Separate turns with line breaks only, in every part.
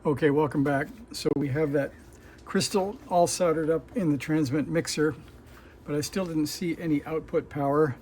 Okay, welcome back. So we have that crystal all soldered up in the transmit mixer, but I still didn't see any output power.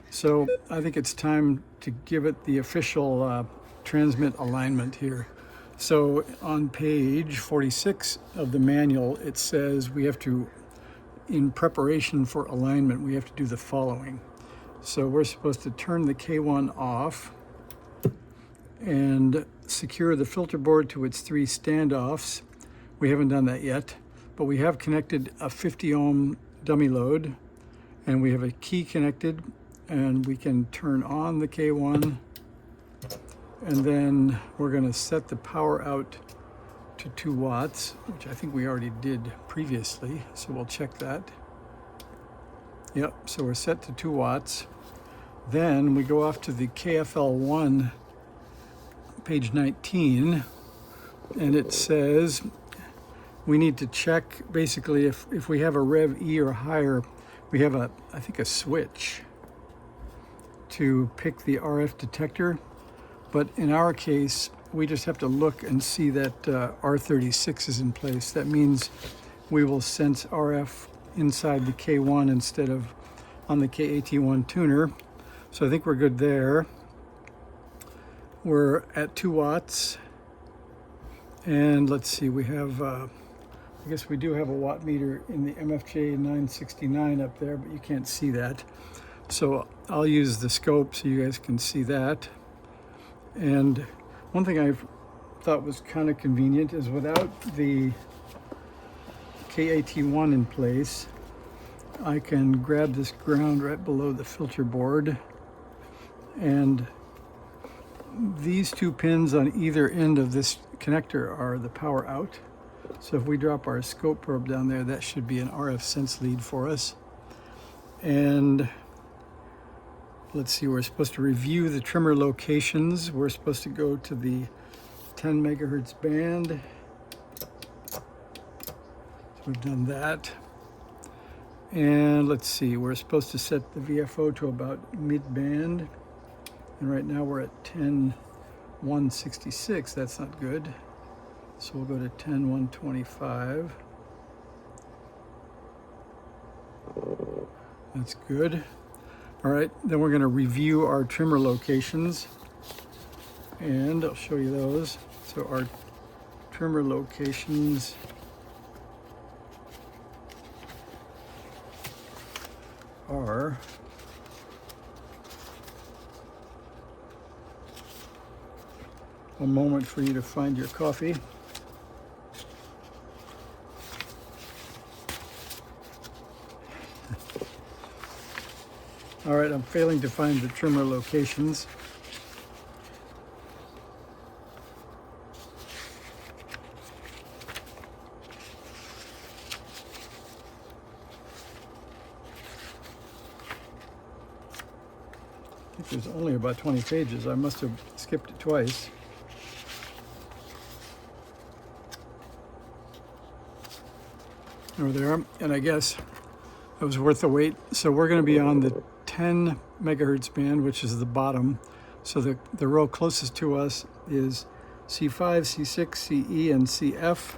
So I think it's time to give it the official transmit alignment here. So on page 46 of the manual, it says we have to, in preparation for alignment, we have to do the following. So we're supposed to turn the K1 off and secure the filter board to its 3 standoffs. We haven't done that yet, but we have connected a 50 ohm dummy load, and we have a key connected, and we can turn on the K1, and then we're going to set the power out to 2 watts, which I think we already did previously, so we'll check that. Yep, so we're set to 2 watts. Then we go off to the KFL1, page 19, and it says we need to check basically if we have a Rev E or higher, we have I think a switch to pick the RF detector. But in our case, we just have to look and see that R36 is in place. That means we will sense RF inside the K1 instead of on the KAT1 tuner. So I think we're good there. We're at 2 watts. And let's see, we have, I guess we do have a watt meter in the MFJ 969 up there, but you can't see that. So I'll use the scope so you guys can see that. And one thing I thought was kind of convenient is without the KAT1 in place, I can grab this ground right below the filter board, and these 2 pins on either end of this connector are the power out. So if we drop our scope probe down there, that should be an RF sense lead for us. And let's see, we're supposed to review the trimmer locations. We're supposed to go to the 10 megahertz band. So we've done that. And let's see, we're supposed to set the VFO to about mid-band. And right now we're at 10.166. That's not good. So we'll go to 10.125. That's good. All right, then we're going to review our trimmer locations, and I'll show you those. So our trimmer locations are a moment for you to find your coffee. All right, I'm failing to find the trimmer locations. I think there's only about 20 pages. I must have skipped it twice. Over there, and I guess it was worth the wait. So we're going to be on the 10 megahertz band, which is the bottom. So the row closest to us is C5, C6, CE, and CF.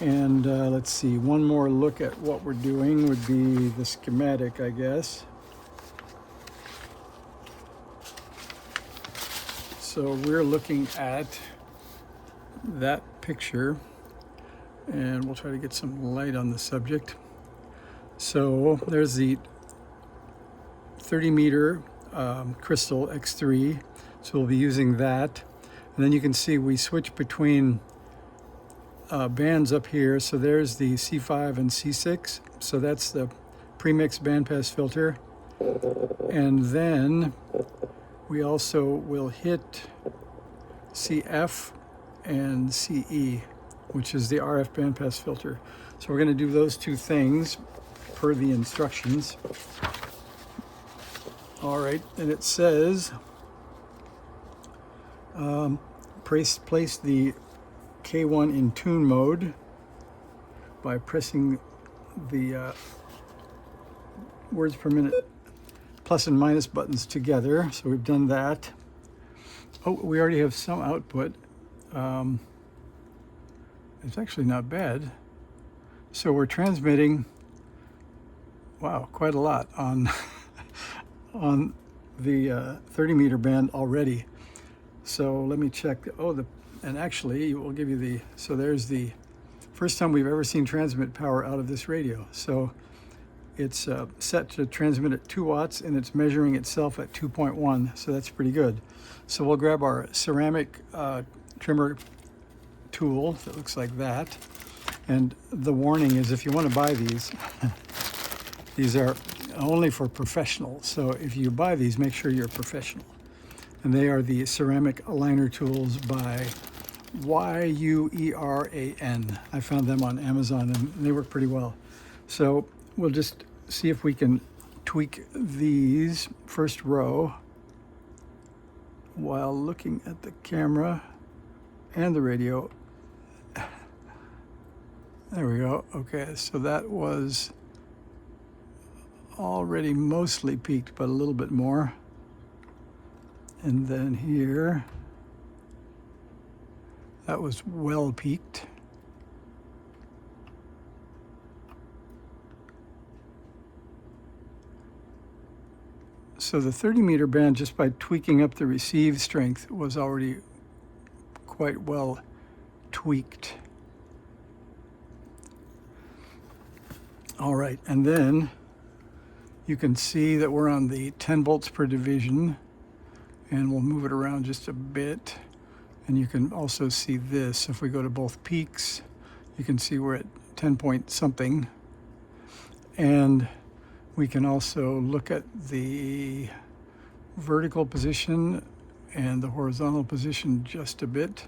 And let's see, one more look at what we're doing would be the schematic, I guess. So we're looking at that picture, and we'll try to get some light on the subject. So there's the 30 meter crystal X3, so we'll be using that. And then you can see we switch between bands up here. So there's the C5 and C6, so that's the premix bandpass filter. And then we also will hit CF and CE, which is the RF bandpass filter. So we're going to do those 2 things per the instructions. All right, and it says place the K1 in tune mode by pressing the words per minute plus and minus buttons together. So we've done that. Oh, we already have some output. It's actually not bad. So we're transmitting, wow, quite a lot on on the 30 meter band already. So let me check. And actually we'll give you so there's the first time we've ever seen transmit power out of this radio. So it's set to transmit at 2 watts and it's measuring itself at 2.1. So that's pretty good. So we'll grab our ceramic trimmer tool that looks like that. And the warning is, if you want to buy these, these are only for professionals. So if you buy these, make sure you're a professional. And they are the ceramic aligner tools by Yueran. I found them on Amazon and they work pretty well. So we'll just see if we can tweak these first row while looking at the camera and the radio. There we go. Okay, so that was already mostly peaked, but a little bit more. And then here, that was well peaked. So the 30 meter band, just by tweaking up the receive strength, was already quite well tweaked. All right, and then you can see that we're on the 10 volts per division, and we'll move it around just a bit. And you can also see this. If we go to both peaks, you can see we're at 10 point something. And we can also look at the vertical position and the horizontal position just a bit.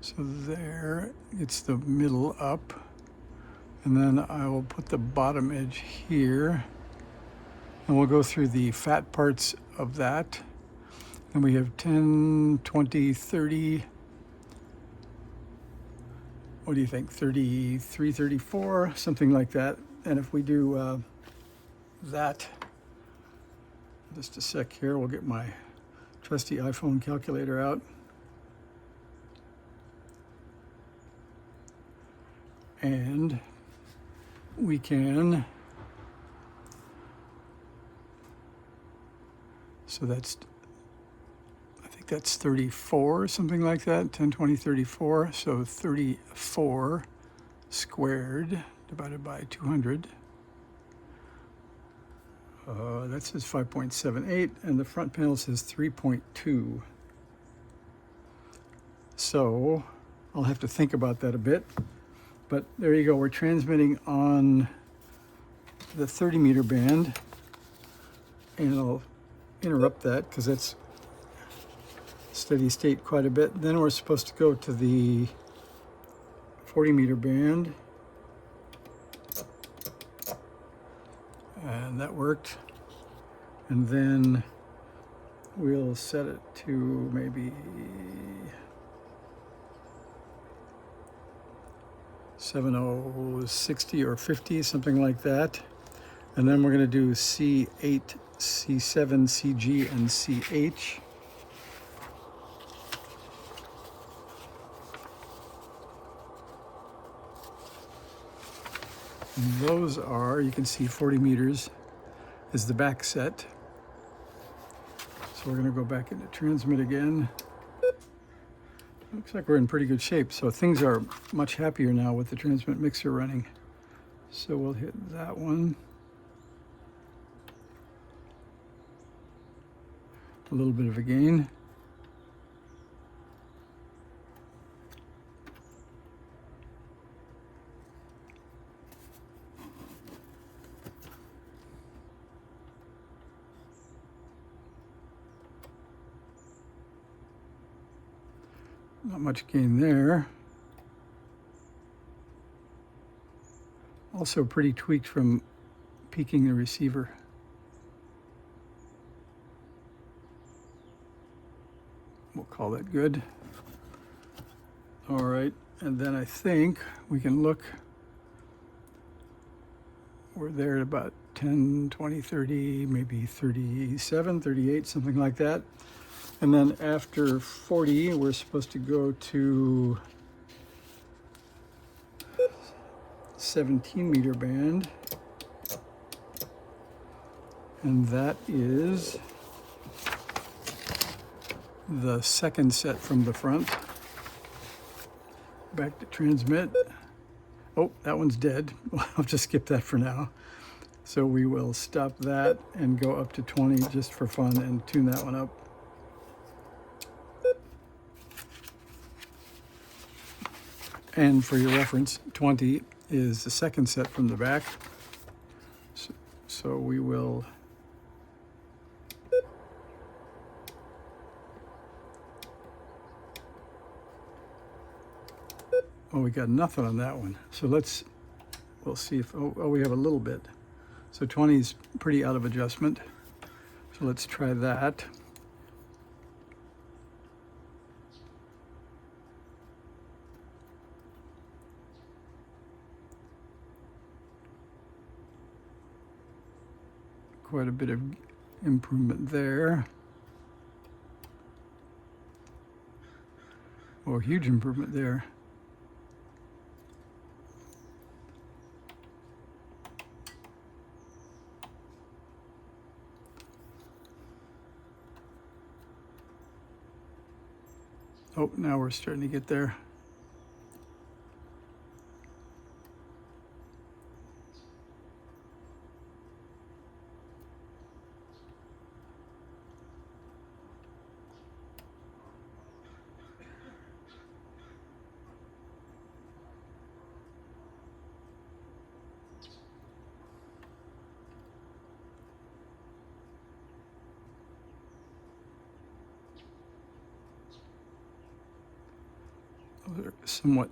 So there, it's the middle up. And then I will put the bottom edge here. And we'll go through the fat parts of that. And we have 10, 20, 30. What do you think? 33, 34, something like that. And if we do that, just a sec here, we'll get my trusty iPhone calculator out. And we can, so that's, I think that's 34, something like that, 10, 20, 34. So 34 squared divided by 200. That says 5.78, and the front panel says 3.2. So I'll have to think about that a bit. But there you go, we're transmitting on the 30 meter band. And I'll interrupt that because that's steady state quite a bit. Then we're supposed to go to the 40 meter band. And that worked. And then we'll set it to maybe 7060 or 50, something like that. And then we're going to do C8, C7, CG, and CH. And those are, you can see 40 meters is the back set. So we're going to go back into transmit again. Looks like we're in pretty good shape. So things are much happier now with the transmit mixer running. So we'll hit that one. A little bit of a gain. Not much gain there. Also pretty tweaked from peaking the receiver. We'll call that good. All right, and then I think we can look. We're there at about 10, 20, 30, maybe 37, 38, something like that. And then after 40, we're supposed to go to 17-meter band. And that is the second set from the front. Back to transmit. Oh, that one's dead. I'll just skip that for now. So we will stop that and go up to 20 just for fun and tune that one up. And for your reference, 20 is the second set from the back. So we will oh, we got nothing on that one. So we'll see if, oh, we have a little bit. So 20 is pretty out of adjustment. So let's try that. Quite a bit of improvement there. Oh, huge improvement there. Oh, now we're starting to get there. They're somewhat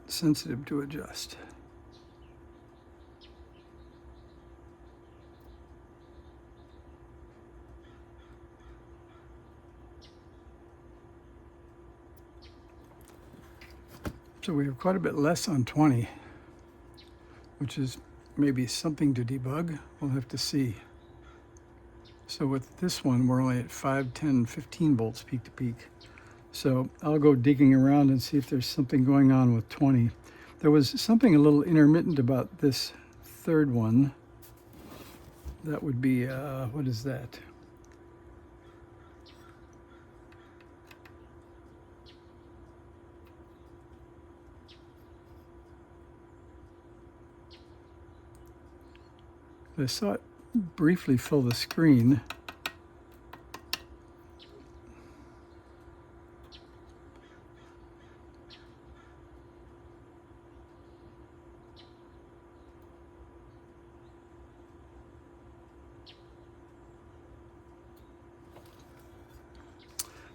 sensitive to adjust. So we have quite a bit less on 20, which is maybe something to debug. We'll have to see. So with this one, we're only at 5, 10, 15 volts peak to peak. So I'll go digging around and see if there's something going on with 20. There was something a little intermittent about this third one. That would be, what is that? I saw it briefly fill the screen.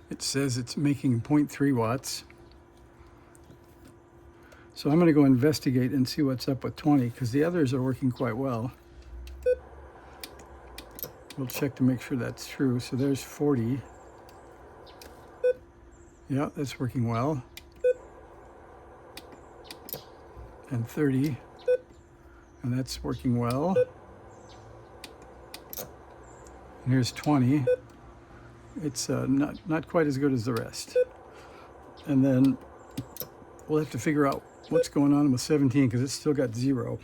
It says it's making 0.3 watts. So I'm going to go investigate and see what's up with 20 because the others are working quite well. We'll check to make sure that's true. So there's 40. Yeah, that's working well. And 30. And that's working well. And here's 20. It's not quite as good as the rest. And then we'll have to figure out what's going on with 17 because it's still got 0.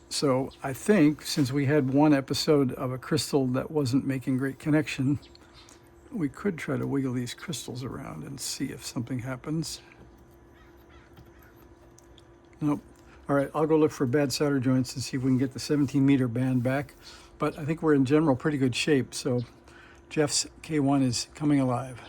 So I think since we had one episode of a crystal that wasn't making great connection, we could try to wiggle these crystals around and see if something happens. Nope. All right, I'll go look for bad solder joints and see if we can get the 17-meter band back. But I think we're in general pretty good shape, so Jeff's K1 is coming alive.